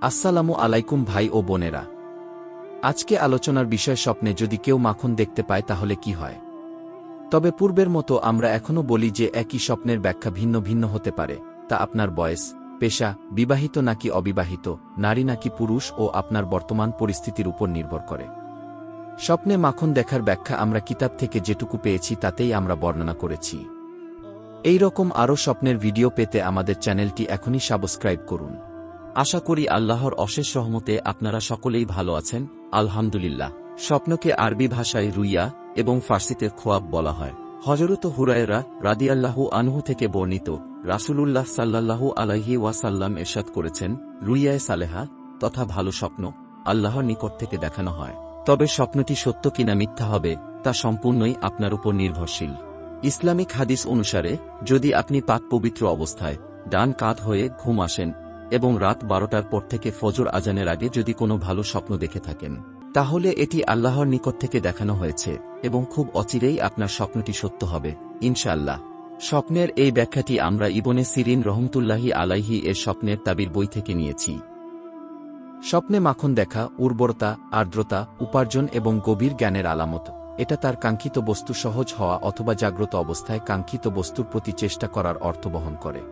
আসসালামু আলাইকুম ভাই ও বোনেরা। আজকে আলোচনার বিষয় স্বপ্নে যদি কেউ মাখন দেখতে পায় তাহলে কি হয়। তবে পূর্বের মতো আমরা এখনও বলি যে একই স্বপ্নের ব্যাখ্যা ভিন্ন ভিন্ন হতে পারে, তা আপনার বয়স, পেশা, বিবাহিত নাকি অবিবাহিত, নারী নাকি পুরুষ ও আপনার বর্তমান পরিস্থিতির উপর নির্ভর করে। স্বপ্নে মাখন দেখার ব্যাখ্যা আমরা কিতাব থেকে যেটুকু পেয়েছি তাতেই আমরা বর্ণনা করেছি। এই রকম আরও স্বপ্নের ভিডিও পেতে আমাদের চ্যানেলটি এখনই সাবস্ক্রাইব করুন। আশা করি আল্লাহর অশেষ রহমতে আপনারা সকলেই ভালো আছেন, আলহামদুলিল্লাহ। স্বপ্নকে আরবি ভাষায় রুইয়া এবং ফার্সিতে খোয়াব বলা হয়। হযরত হুরায়রা রাদিয়াল্লাহু আনহু থেকে বর্ণিত, রাসূলুল্লাহ সাল্লাল্লাহু আলাইহি ওয়াসাল্লাম ইরশাদ করেছেন, রুইয়ায়ে সালেহা তথা ভালো স্বপ্ন আল্লাহর নিকট থেকে দেখানো হয়। তবে স্বপ্নটি সত্য কিনা মিথ্যা হবে তা সম্পূর্ণই আপনার উপর নির্ভরশীল। ইসলামিক হাদিস অনুসারে যদি আপনি পাক পবিত্র অবস্থায় ডান কাঁধ হয়ে ঘুম আসেন এবং রাত 12টার পর থেকে ফজর আজানের আগে যদি কোনো ভালো স্বপ্ন দেখে থাকেন, তাহলে এটি আল্লাহর নিকট থেকে দেখানো হয়েছে এবং খুব অচিরেই আপনার স্বপ্নটি সত্য হবে ইনশাআল্লাহ। স্বপ্নের এই ব্যাখ্যাটি আমরা ইবনে সিরিন রহমতুল্লাহি আলাইহি এর স্বপ্নের তাবির বই থেকে নিয়েছি। স্বপ্নে মাখন দেখা উর্বরতা, আর্দ্রতা, উপার্জন এবং গভীর জ্ঞানের আলামত। এটা তার কাঙ্ক্ষিত বস্তু সহজ হওয়া অথবা জাগ্রত অবস্থায় কাঙ্ক্ষিত বস্তুর প্রতি চেষ্টা করার অর্থ বহন করে।